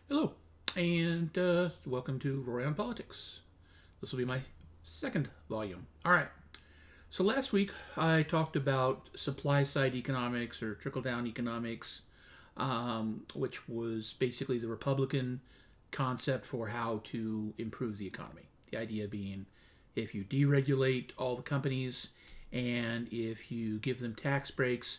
Hello, and welcome to Roy on Politics. This will be my second volume. All right. So last week I talked about supply side economics or trickle down economics, which was basically the Republican concept for how to improve the economy. The idea being if you deregulate all the companies and if you give them tax breaks,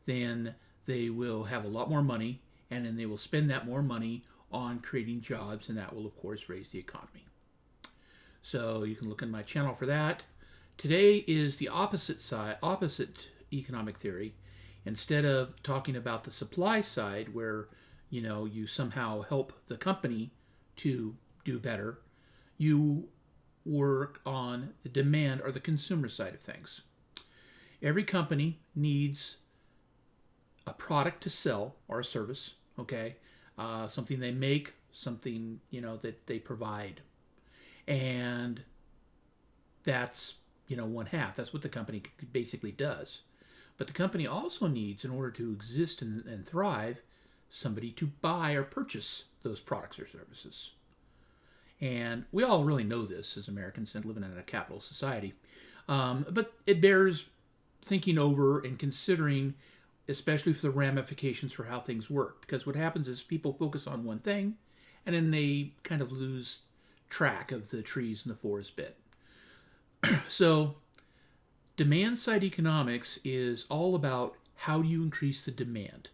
then they will have a lot more money and then they will spend that more money on creating jobs, and that will, of course, raise the economy. So you can look in my channel for that. Today is the opposite economic theory. Instead of talking about the supply side, where you somehow help the company to do better, you work on the demand or the consumer side of things. Every company needs a product to sell or a service, okay? Something they make, something, that they provide. And that's, one half. That's what the company basically does. But the company also needs, in order to exist and thrive, somebody to buy or purchase those products or services. And we all really know this as Americans and living in a capitalist society. But it bears thinking over and considering, especially for the ramifications for how things work. Because what happens is people focus on one thing and then they kind of lose track of the trees in the forest bit. So, demand side economics is all about how do you increase the demand.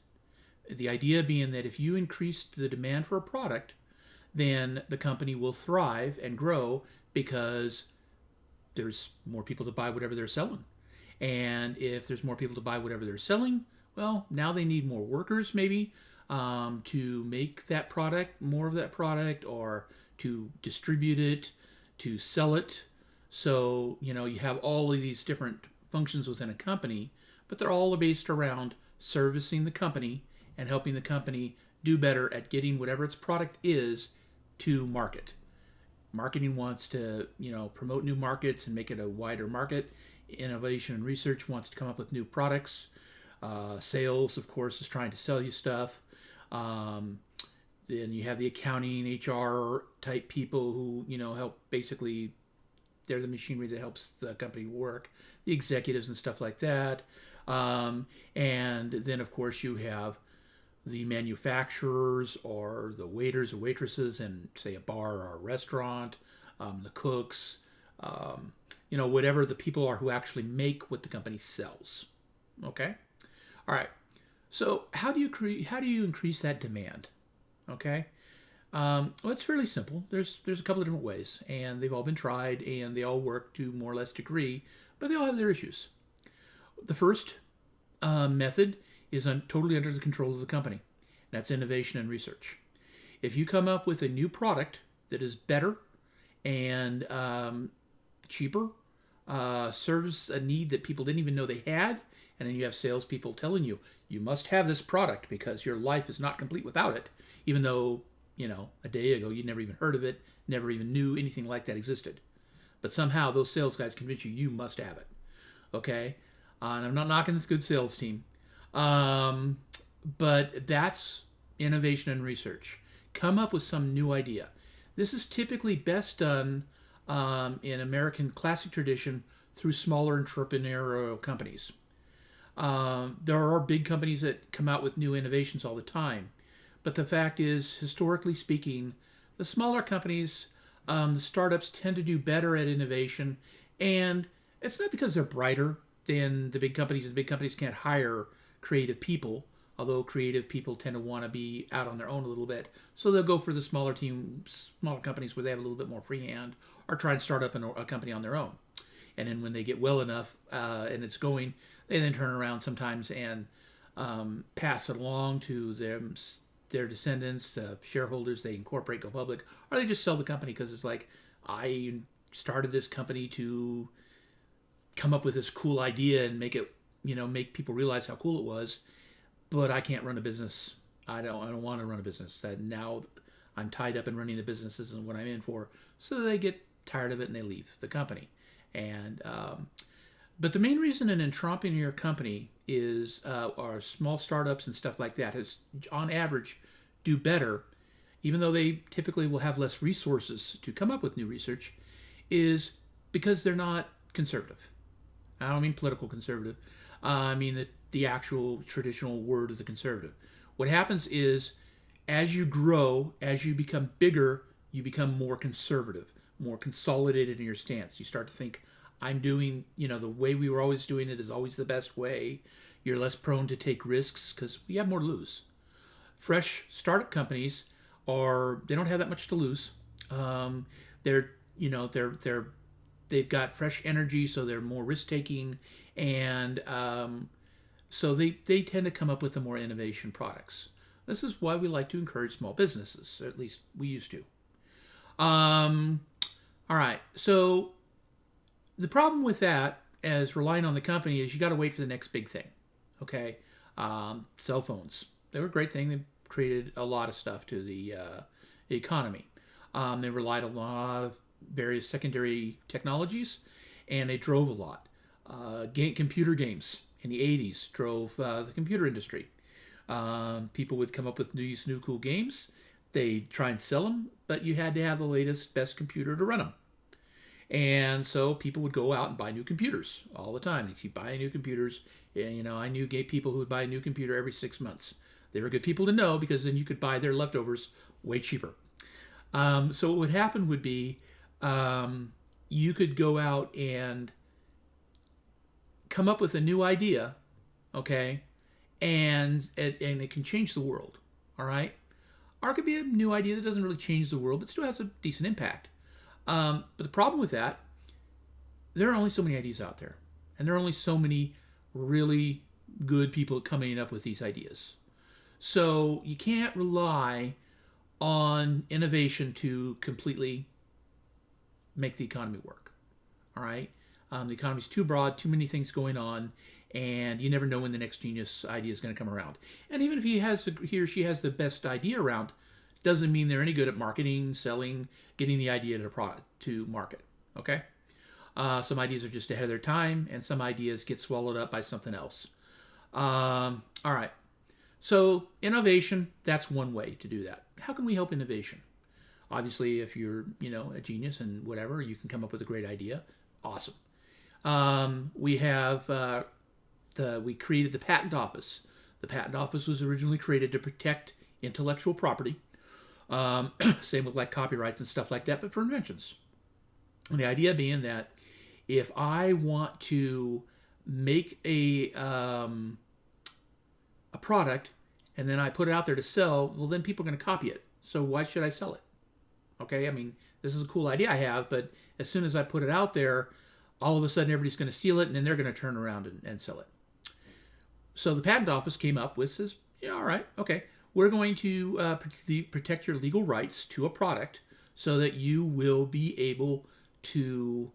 The idea being that if you increase the demand for a product, then the company will thrive and grow because there's more people to buy whatever they're selling. And if there's more people to buy whatever they're selling, well, now they need more workers maybe to make that product, more of that product, or to distribute it, to sell it. So, you have all of these different functions within a company, but they're all based around servicing the company and helping the company do better at getting whatever its product is to market. Marketing wants to, promote new markets and make it a wider market. Innovation and research wants to come up with new products. Sales, of course, is trying to sell you stuff. Then you have the accounting, HR type people who, help basically, they're the machinery that helps the company work, the executives and stuff like that. And then, of course, you have the manufacturers or the waiters or waitresses in, say, a bar or a restaurant, the cooks, whatever the people are who actually make what the company sells. Okay? All right. So how do you increase that demand? Okay. Well, it's fairly simple. There's a couple of different ways, and they've all been tried, and they all work to more or less degree, but they all have their issues. The first method is totally under the control of the company. That's innovation and research. If you come up with a new product that is better and cheaper, serves a need that people didn't even know they had, and then you have salespeople telling you, you must have this product because your life is not complete without it, even though, a day ago you never even heard of it, never even knew anything like that existed. But somehow those sales guys convince you must have it. Okay? And I'm not knocking this good sales team. But that's innovation and research. Come up with some new idea. This is typically best done in American classic tradition through smaller entrepreneurial companies. There are big companies that come out with new innovations all the time. But the fact is, historically speaking, the smaller companies, the startups tend to do better at innovation. And it's not because they're brighter than the big companies. The big companies can't hire creative people, although creative people tend to want to be out on their own a little bit. So they'll go for the smaller companies where they have a little bit more free hand, or try and start up a company on their own. And then when they get well enough and it's going, they then turn around sometimes and pass it along to their descendants, shareholders. They incorporate, go public, or they just sell the company because it's like, I started this company to come up with this cool idea and make it, make people realize how cool it was, but I can't run a business. I don't want to run a business. Now I'm tied up in running the business. This isn't what I'm in for. So they get tired of it and they leave the company. And but the main reason an entrepreneur company is, are small startups and stuff like that, is on average do better, even though they typically will have less resources to come up with new research, is because they're not conservative. I don't mean political conservative. I mean the actual traditional word of the conservative. What happens is, as you grow, as you become bigger, you become more conservative, more consolidated in your stance. You start to think, I'm doing, the way we were always doing it is always the best way. You're less prone to take risks because we have more to lose. Fresh startup companies they don't have that much to lose. They're, they've got fresh energy, so they're more risk taking, and so they tend to come up with the more innovation products. This is why we like to encourage small businesses, or at least we used to. All right, so the problem with that, as relying on the company, is you got to wait for the next big thing. Okay, cell phones. They were a great thing. They created a lot of stuff to the economy. They relied on a lot of various secondary technologies, and they drove a lot. Computer games in the 80s drove the computer industry. People would come up with these new cool games. They'd try and sell them, but you had to have the latest, best computer to run them. And so people would go out and buy new computers all the time. They keep buying new computers. And, I knew gay people who would buy a new computer every 6 months. They were good people to know because then you could buy their leftovers way cheaper. So what would happen would be you could go out and come up with a new idea, okay, and it can change the world, all right? Or it could be a new idea that doesn't really change the world, but still has a decent impact. But the problem with that, there are only so many ideas out there, and there are only so many really good people coming up with these ideas. So you can't rely on innovation to completely make the economy work. All right, the economy's too broad, too many things going on, and you never know when the next genius idea is going to come around. And even if he or she has the best idea around, doesn't mean they're any good at marketing, selling, getting the idea to market. Okay, some ideas are just ahead of their time, and some ideas get swallowed up by something else. All right. So innovation, that's one way to do that. How can we help innovation? Obviously, if you're, a genius and whatever, you can come up with a great idea. Awesome. We created the patent office. The patent office was originally created to protect intellectual property. Same with like copyrights and stuff like that, but for inventions. And the idea being that if I want to make a product and then I put it out there to sell, well, then people are going to copy it. So why should I sell it? Okay, I mean, this is a cool idea I have, but as soon as I put it out there, all of a sudden everybody's going to steal it, and then they're going to turn around and sell it. So the patent office came up with, says, yeah, all right, okay, we're going to protect your legal rights to a product so that you will be able to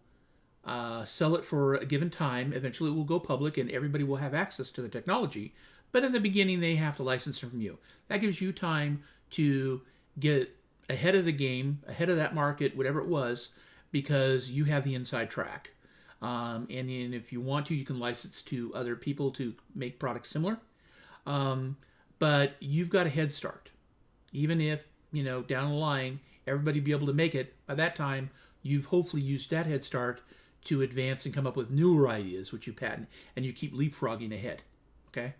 sell it for a given time. Eventually it will go public and everybody will have access to the technology. But in the beginning, they have to license it from you. That gives you time to get ahead of the game, ahead of that market, whatever it was, because you have the inside track. And if you want to, you can license to other people to make products similar. But you've got a head start. Even if, down the line, everybody be able to make it, by that time, you've hopefully used that head start to advance and come up with newer ideas, which you patent, and you keep leapfrogging ahead. Okay?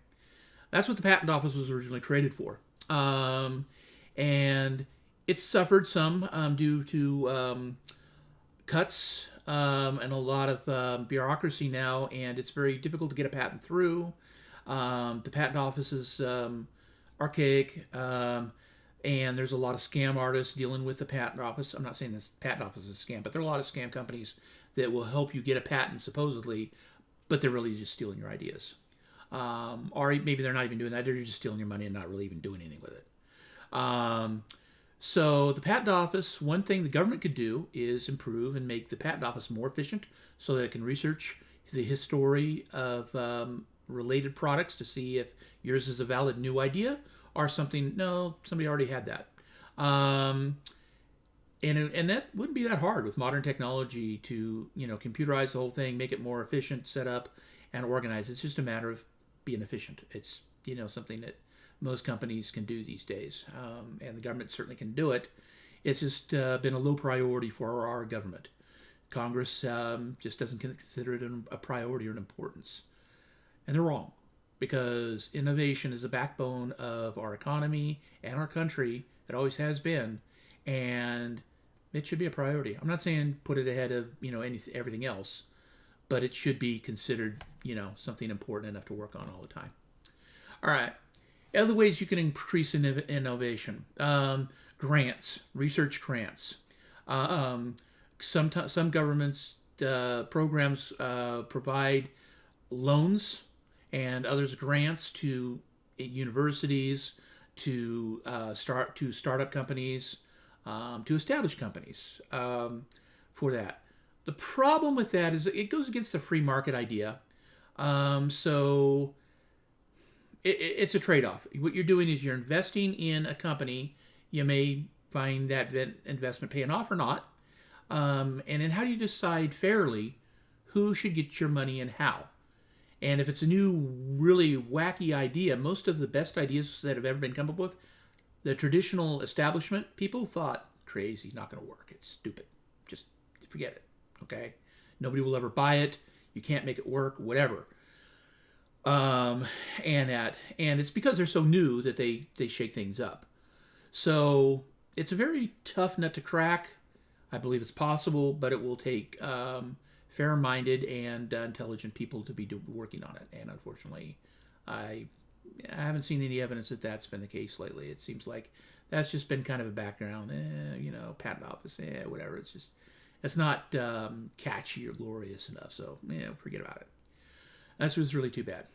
That's what the patent office was originally created for. And it's suffered some due to cuts and a lot of bureaucracy now, and it's very difficult to get a patent through. The patent office is archaic, and there's a lot of scam artists dealing with the patent office. I'm not saying this patent office is a scam, but there are a lot of scam companies that will help you get a patent, supposedly, but they're really just stealing your ideas. Or maybe they're not even doing that. They're just stealing your money and not really even doing anything with it. So the patent office, one thing the government could do is improve and make the patent office more efficient so that it can research the history of related products to see if yours is a valid new idea or something. No, somebody already had that. And that wouldn't be that hard with modern technology to, computerize the whole thing, make it more efficient, set up, and organize. It's just a matter of being efficient. It's, something that most companies can do these days, and the government certainly can do it. It's just been a low priority for our government. Congress just doesn't consider it a priority or an importance. And they're wrong, because innovation is the backbone of our economy and our country. It always has been, and it should be a priority. I'm not saying put it ahead of everything else, but it should be considered something important enough to work on all the time. All right, other ways you can increase innovation: grants, research grants. Some governments programs provide loans and others grants to universities, to startup companies, to established companies for that. The problem with that is it goes against the free market idea. So it's a trade-off. What you're doing is you're investing in a company. You may find that investment paying off or not. And then how do you decide fairly who should get your money and how? And if it's a new, really wacky idea, most of the best ideas that have ever been come up with, the traditional establishment people thought, crazy, not going to work. It's stupid. Just forget it. Okay? Nobody will ever buy it. You can't make it work, whatever. And it's because they're so new that they shake things up. So it's a very tough nut to crack. I believe it's possible, but it will take fair-minded and intelligent people to be working on it. And unfortunately, I haven't seen any evidence that that's been the case lately. It seems like that's just been kind of a background, patent office, whatever. It's not catchy or glorious enough. So forget about it. That's what's really too bad.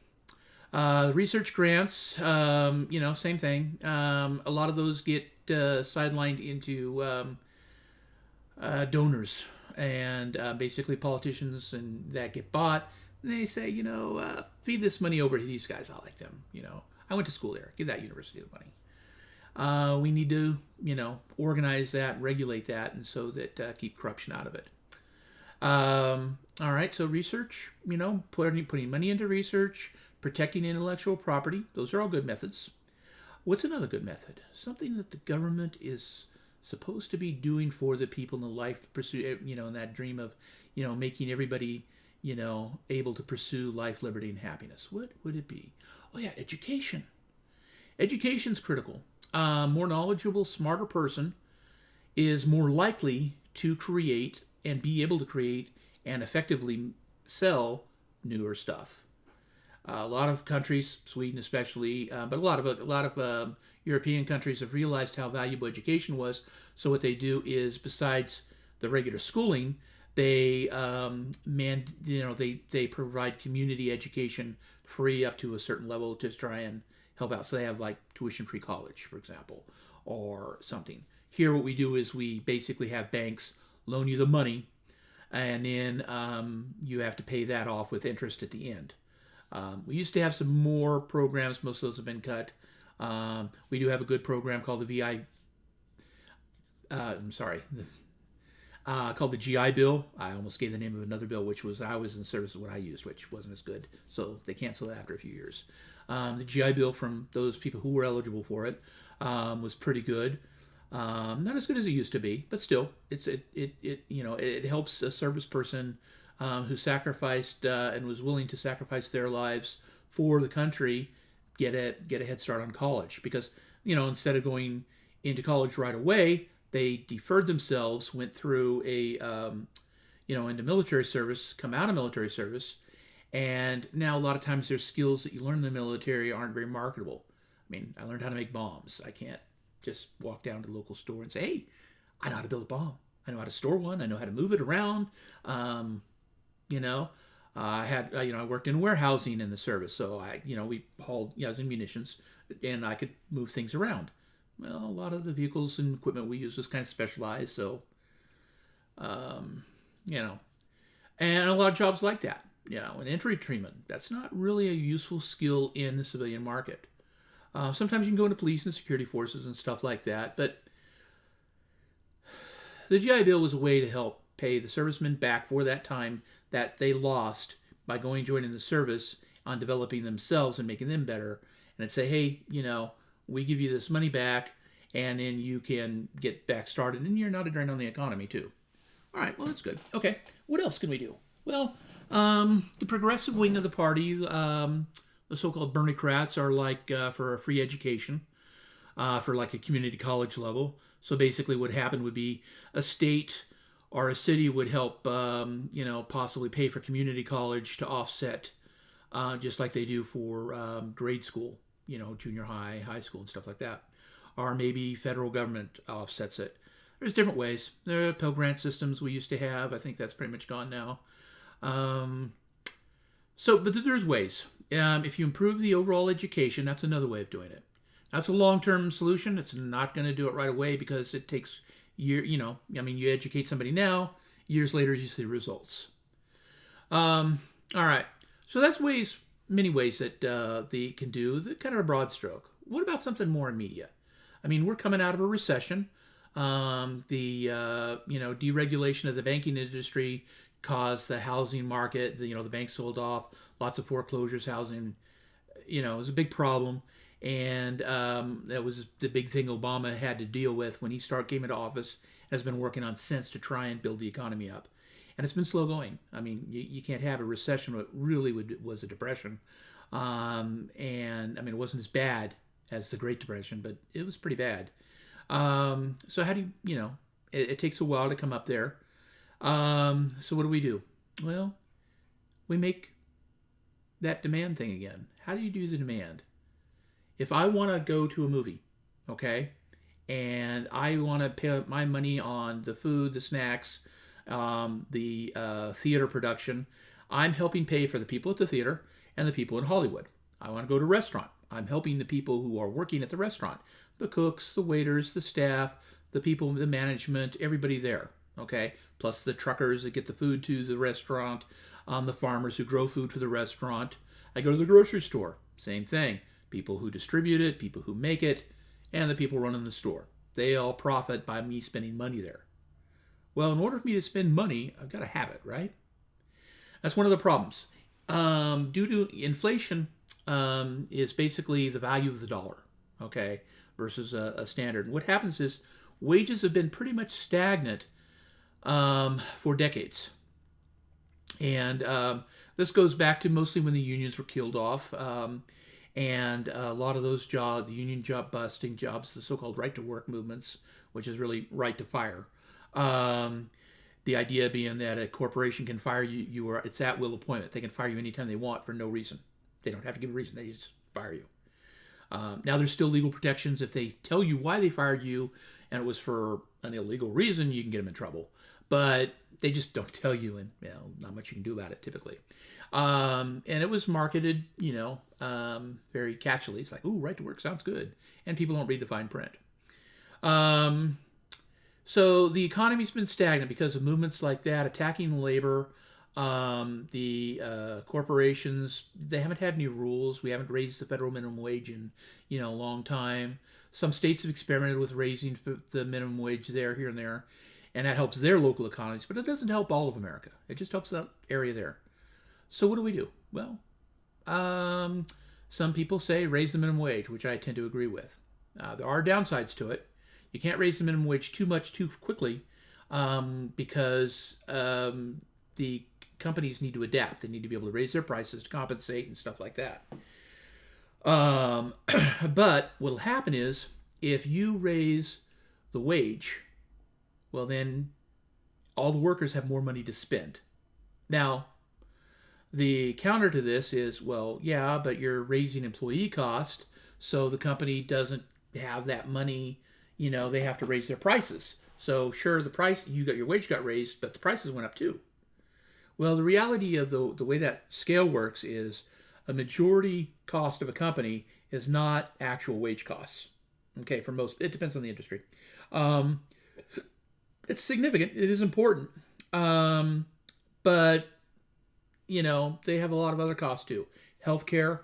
Research grants, same thing. A lot of those get sidelined into donors and basically politicians, and that get bought. And they say, feed this money over to these guys. I like them. I went to school there. Give that university the money. We need to, organize that, regulate that, and so that keep corruption out of it. All right, so research, putting money into research, protecting intellectual property. Those are all good methods. What's another good method? Something that the government is supposed to be doing for the people in the life pursuit, in that dream of, making everybody, able to pursue life, liberty, and happiness. What would it be? Oh yeah, education. Education's critical. More knowledgeable, smarter person is more likely to create and be able to create and effectively sell newer stuff. A lot of countries, Sweden especially, but a lot of European countries have realized how valuable education was. So what they do is, besides the regular schooling, they they provide community education free up to a certain level to try and help out. So they have like tuition-free college, for example, or something. Here, what we do is we basically have banks loan you the money, and then you have to pay that off with interest at the end. We used to have some more programs. Most of those have been cut. We do have a good program called the called the GI Bill. I almost gave the name of another bill, which was I was in the service of what I used, which wasn't as good. So they canceled it after a few years. The GI Bill, from those people who were eligible for it, was pretty good. Not as good as it used to be, but still, it helps a service person who sacrificed and was willing to sacrifice their lives for the country get a head start on college, because instead of going into college right away, they deferred themselves, went through into military service, come out of military service, and now a lot of times there's skills that you learn in the military aren't very marketable. I mean, I learned how to make bombs. I can't just walk down to the local store and say, hey, I know how to build a bomb. I know how to store one. I know how to move it around. I worked in warehousing in the service, so we hauled munitions, and I could move things around. Well, a lot of the vehicles and equipment we use was kind of specialized, so and a lot of jobs like that. And entry treatment, that's not really a useful skill in the civilian market. Sometimes you can go into police and security forces and stuff like that, but the GI Bill was a way to help pay the servicemen back for that time that they lost by joining the service on developing themselves and making them better. and say, hey, we give you this money back, and then you can get back started, and you're not a drain on the economy too. All right, well, that's good. Okay, what else can we do? Well, the progressive wing of the party, the so-called Bernicrats, are like for a free education, for like a community college level. So basically, what happened would be a state or a city would help, possibly pay for community college to offset, just like they do for grade school, junior high, high school, and stuff like that. Or maybe federal government offsets it. There's different ways. There are Pell Grant systems we used to have. I think that's pretty much gone now. But there's ways. If you improve the overall education, that's another way of doing it. That's a long-term solution. It's not going to do it right away because it takes you educate somebody now, years later you see results. All right. So that's many ways that they can do the kind of a broad stroke. What about something more immediate? I mean, we're coming out of a recession. The deregulation of the banking industry caused the housing market. The banks sold off, lots of foreclosures, housing. It was a big problem, and that was the big thing Obama had to deal with when he came into office. And has been working on since to try and build the economy up, and it's been slow going. I mean, you can't have a recession. What really was a depression, and I mean, it wasn't as bad as the Great Depression, but it was pretty bad. So how do it takes a while to come up there. So what do? Well, we make that demand thing again. How do you do the demand? If I want to go to a movie, okay, and I want to pay my money on the food, the snacks, the theater production, I'm helping pay for the people at the theater and the people in Hollywood. I want to go to a restaurant. I'm helping the people who are working at the restaurant, the cooks, the waiters, the staff, the people, the management, everybody there, okay? Plus the truckers that get the food to the restaurant, the farmers who grow food for the restaurant. I go to the grocery store, same thing. People who distribute it, people who make it, and the people running the store. They all profit by me spending money there. Well, in order for me to spend money, I've got to have it, right? That's one of the problems. Due to inflation, is basically the value of the dollar, okay, versus a standard. And what happens is wages have been pretty much stagnant for decades. And this goes back to mostly when the unions were killed off. And a lot of those jobs, the union job busting jobs, the so-called right to work movements, which is really right to fire. The idea being that a corporation can fire you, it's at will appointment. They can fire you anytime they want for no reason. They don't have to give a reason. They just fire you. Now, there's still legal protections. If they tell you why they fired you and it was for an illegal reason, you can get them in trouble. But they just don't tell you, and not much you can do about it typically. And it was marketed, very catchily. It's like, ooh, right to work sounds good. And people don't read the fine print. So the economy's been stagnant because of movements like that, attacking labor. The corporations, they haven't had any rules. We haven't raised the federal minimum wage in, a long time. Some states have experimented with raising the minimum wage here and there, and that helps their local economies, but it doesn't help all of America. It just helps that area there. So what do? Well, some people say raise the minimum wage, which I tend to agree with. There are downsides to it. You can't raise the minimum wage too much too quickly, because the companies need to adapt. They need to be able to raise their prices to compensate and stuff like that. But what'll happen is if you raise the wage, well, then all the workers have more money to spend. Now, the counter to this is, well, yeah, but you're raising employee cost, so the company doesn't have that money. They have to raise their prices. So sure, your wage got raised, but the prices went up too. Well, the reality of the way that scale works is a majority cost of a company is not actual wage costs. Okay, for most, it depends on the industry. It's significant. It is important. But, they have a lot of other costs too. Healthcare,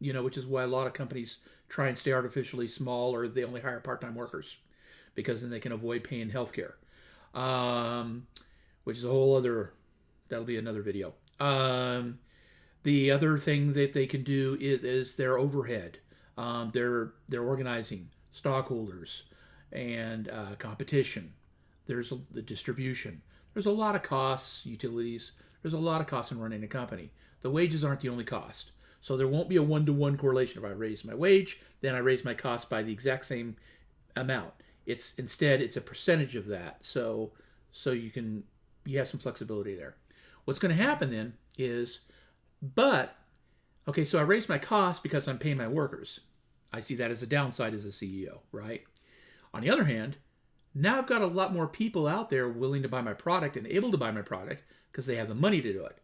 which is why a lot of companies try and stay artificially small, or they only hire part-time workers because then they can avoid paying healthcare. Which is a whole other, that'll be another video. The other thing that they can do is their overhead. They're organizing stockholders and competition. There's the distribution. There's a lot of costs, utilities. There's a lot of costs in running a company. The wages aren't the only cost. So there won't be a one-to-one correlation. If I raise my wage, then I raise my cost by the exact same amount. Instead it's a percentage of that. So you have some flexibility there. What's going to happen then is, okay, so I raised my cost because I'm paying my workers. I see that as a downside as a CEO, right? On the other hand, now I've got a lot more people out there willing to buy my product and able to buy my product because they have the money to do it.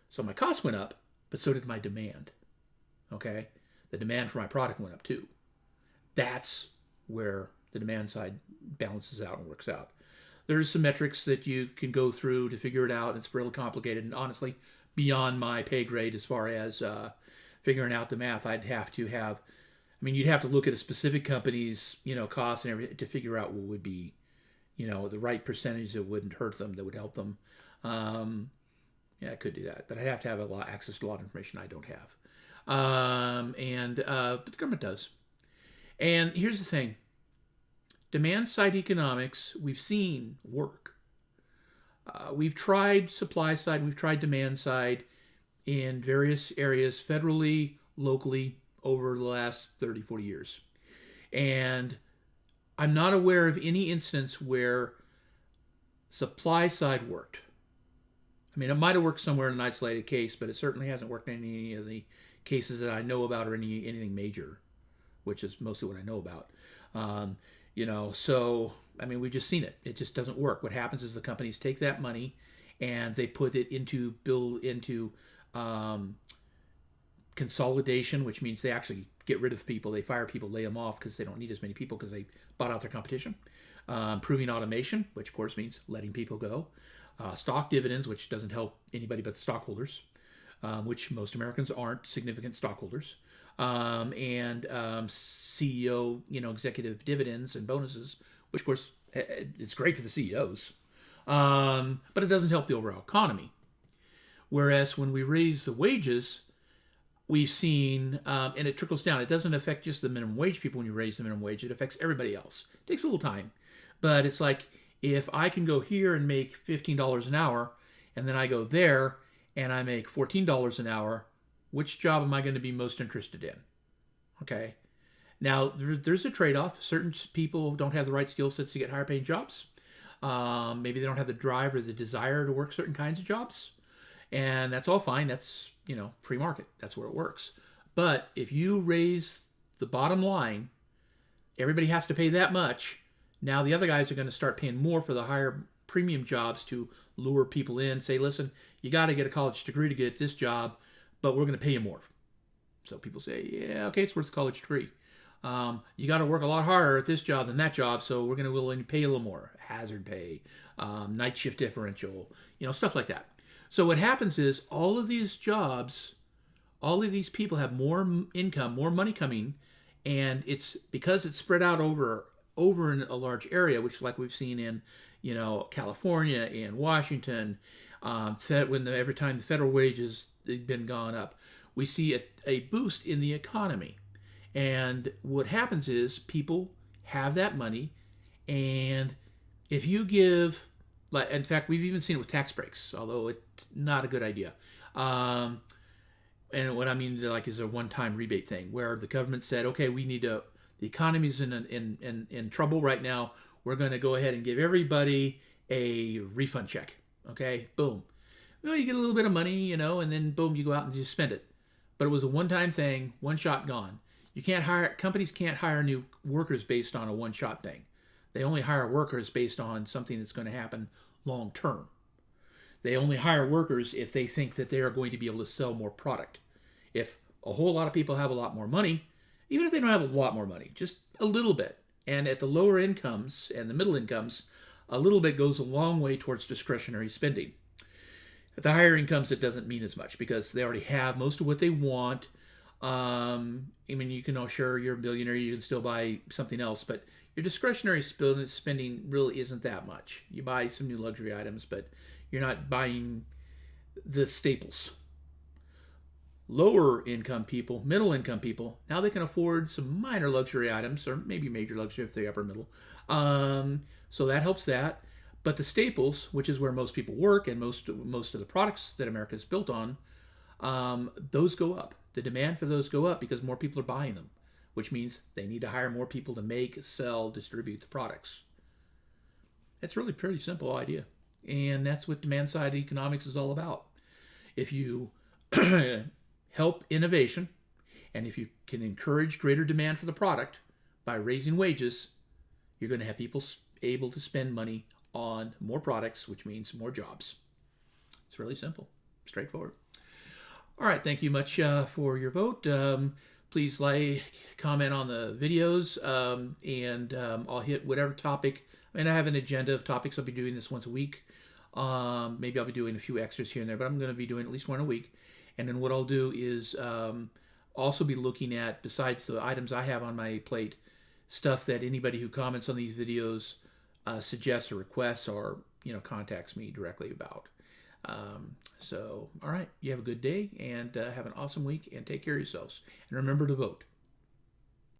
So my cost went up, but so did my demand. Okay? The demand for my product went up too. That's where the demand side balances out and works out. There's some metrics that you can go through to figure it out. It's really complicated and honestly beyond my pay grade as far as figuring out the math. You'd have to look at a specific company's, costs and everything to figure out what would be, the right percentage that wouldn't hurt them, that would help them. I could do that, but I'd have to have access to a lot of information I don't have. But the government does. And here's the thing. Demand side economics, we've seen work. We've tried supply side, we've tried demand side in various areas, federally, locally, over the last 30, 40 years. And I'm not aware of any instance where supply side worked. It might have worked somewhere in an isolated case, but it certainly hasn't worked in any of the cases that I know about or anything major, which is mostly what I know about. We've just seen it. It just doesn't work. What happens is the companies take that money and they put it into consolidation, which means they actually get rid of people. They fire people, lay them off because they don't need as many people because they bought out their competition. Improving automation, which of course means letting people go. Stock dividends, which doesn't help anybody but the stockholders, which most Americans aren't significant stockholders. CEO, executive dividends and bonuses, which of course it's great for the CEOs, but it doesn't help the overall economy. Whereas when we raise the wages, we've seen, and it trickles down. It doesn't affect just the minimum wage people when you raise the minimum wage. It affects everybody else. It takes a little time, but it's like if I can go here and make $15 an hour, and then I go there and I make $14 an hour, which job am I going to be most interested in? Okay. Now, there's a trade-off. Certain people don't have the right skill sets to get higher paying jobs. Maybe they don't have the drive or the desire to work certain kinds of jobs. And that's all fine. That's, free market. That's where it works. But if you raise the bottom line, everybody has to pay that much. Now the other guys are going to start paying more for the higher premium jobs to lure people in. Say, listen, you got to get a college degree to get this job, but we're going to pay you more. So people say, yeah, okay, it's worth the college degree. You got to work a lot harder at this job than that job, so we're going to willing to pay a little more. Hazard pay, night shift differential, stuff like that. So what happens is all of these jobs, all of these people have more income, more money coming, and it's because it's spread out over in a large area, which like we've seen in, California and Washington, every time the federal wages have been gone up, we see a boost in the economy. And what happens is people have that money, and if you give, in fact, we've even seen it with tax breaks, although it's not a good idea. And what I mean is a one-time rebate thing where the government said, okay, the economy's in trouble right now. We're going to go ahead and give everybody a refund check. Okay, boom. Well, you get a little bit of money, and then boom, you go out and just spend it. But it was a one-time thing, one shot gone. Companies can't hire new workers based on a one-shot thing. They only hire workers based on something that's going to happen long-term. They only hire workers if they think that they are going to be able to sell more product. If a whole lot of people have a lot more money, even if they don't have a lot more money, just a little bit. And at the lower incomes and the middle incomes, a little bit goes a long way towards discretionary spending. At the higher incomes, it doesn't mean as much because they already have most of what they want. You can, sure, you're a billionaire, you can still buy something else, but your discretionary spending really isn't that much. You buy some new luxury items, but you're not buying the staples. lower income people, middle income people, now they can afford some minor luxury items, or maybe major luxury if they're upper middle. So that helps that. But the staples, which is where most people work and most of the products that America is built on, those go up. The demand for those go up because more people are buying them, which means they need to hire more people to make, sell, distribute the products. It's really a pretty simple idea. And that's what demand side economics is all about. If you help innovation and if you can encourage greater demand for the product by raising wages, you're going to have people able to spend money on more products, which means more jobs. It's really simple, straightforward. All right, thank you much for your vote. Please like, comment on the videos, and I'll hit whatever topic. I have an agenda of topics. I'll be doing this once a week. Maybe I'll be doing a few extras here and there, but I'm going to be doing at least one a week. And then what I'll do is also be looking at, besides the items I have on my plate, stuff that anybody who comments on these videos suggests or requests or contacts me directly about. So, all right, you have a good day and have an awesome week and take care of yourselves. And remember to vote.